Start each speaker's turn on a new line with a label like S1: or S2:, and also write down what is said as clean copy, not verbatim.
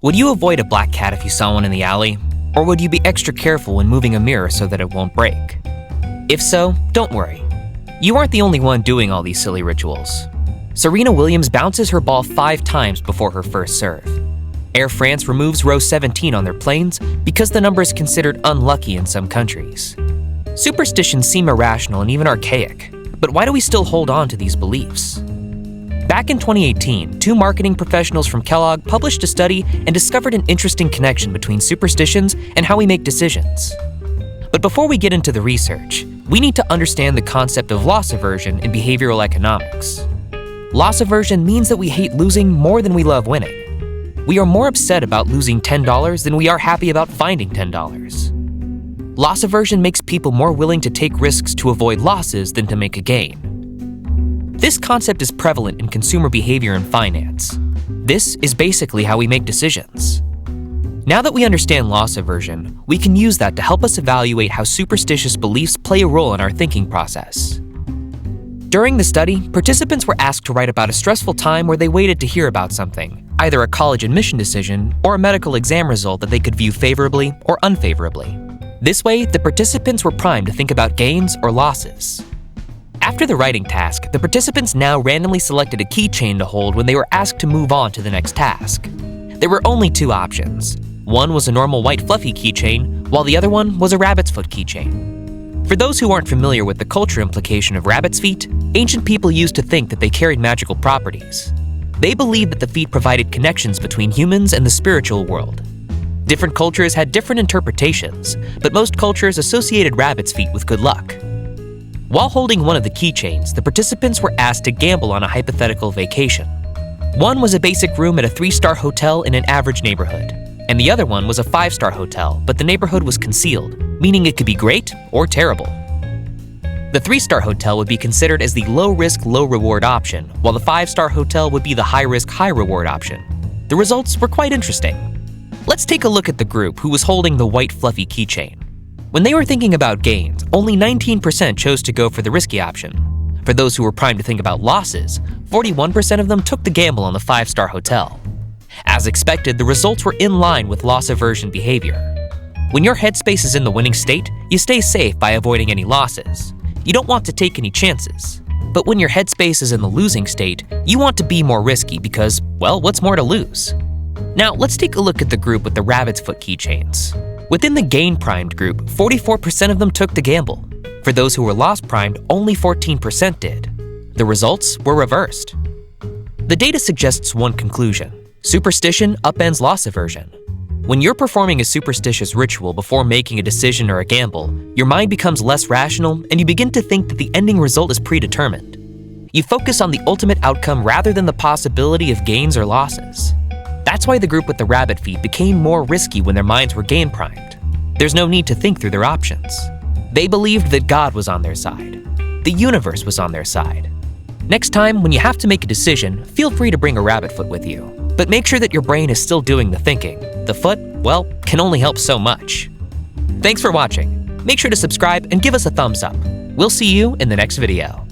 S1: Would you avoid a black cat if you saw one in the alley? Or would you be extra careful when moving a mirror so that it won't break? If so, don't worry. You aren't the only one doing all these silly rituals. Serena Williams bounces her ball 5 times before her first serve. Air France removes row 17 on their planes because the number is considered unlucky in some countries. Superstitions seem irrational and even archaic, but why do we still hold on to these beliefs? Back in 2018, 2 marketing professionals from Kellogg published a study and discovered an interesting connection between superstitions and how we make decisions. But before we get into the research, we need to understand the concept of loss aversion in behavioral economics. Loss aversion means that we hate losing more than we love winning. We are more upset about losing $10 than we are happy about finding $10. Loss aversion makes people more willing to take risks to avoid losses than to make a gain. This concept is prevalent in consumer behavior and finance. This is basically how we make decisions. Now that we understand loss aversion, we can use that to help us evaluate how superstitious beliefs play a role in our thinking process. During the study, participants were asked to write about a stressful time where they waited to hear about something, either a college admission decision or a medical exam result that they could view favorably or unfavorably. This way, the participants were primed to think about gains or losses. After the writing task, the participants now randomly selected a keychain to hold when they were asked to move on to the next task. There were only 2 options. One was a normal white fluffy keychain, while the other one was a rabbit's foot keychain. For those who aren't familiar with the culture implication of rabbit's feet, ancient people used to think that they carried magical properties. They believed that the feet provided connections between humans and the spiritual world. Different cultures had different interpretations, but most cultures associated rabbit's feet with good luck. While holding one of the keychains, the participants were asked to gamble on a hypothetical vacation. One was a basic room at a 3-star hotel in an average neighborhood, and the other one was a 5-star hotel, but the neighborhood was concealed, meaning it could be great or terrible. The 3-star hotel would be considered as the low-risk, low-reward option, while the 5-star hotel would be the high-risk, high-reward option. The results were quite interesting. Let's take a look at the group who was holding the white fluffy keychain. When they were thinking about gains, only 19% chose to go for the risky option. For those who were primed to think about losses, 41% of them took the gamble on the 5-star hotel. As expected, the results were in line with loss aversion behavior. When your headspace is in the winning state, you stay safe by avoiding any losses. You don't want to take any chances. But when your headspace is in the losing state, you want to be more risky because, well, what's more to lose? Now, let's take a look at the group with the rabbit's foot keychains. Within the gain-primed group, 44% of them took the gamble. For those who were loss-primed, only 14% did. The results were reversed. The data suggests one conclusion: superstition upends loss aversion. When you're performing a superstitious ritual before making a decision or a gamble, your mind becomes less rational and you begin to think that the ending result is predetermined. You focus on the ultimate outcome rather than the possibility of gains or losses. That's why the group with the rabbit feet became more risky when their minds were gain primed. There's no need to think through their options. They believed that God was on their side. The universe was on their side. Next time, when you have to make a decision, feel free to bring a rabbit foot with you. But make sure that your brain is still doing the thinking. The foot, well, can only help so much. Thanks for watching. Make sure to subscribe and give us a thumbs up. We'll see you in the next video.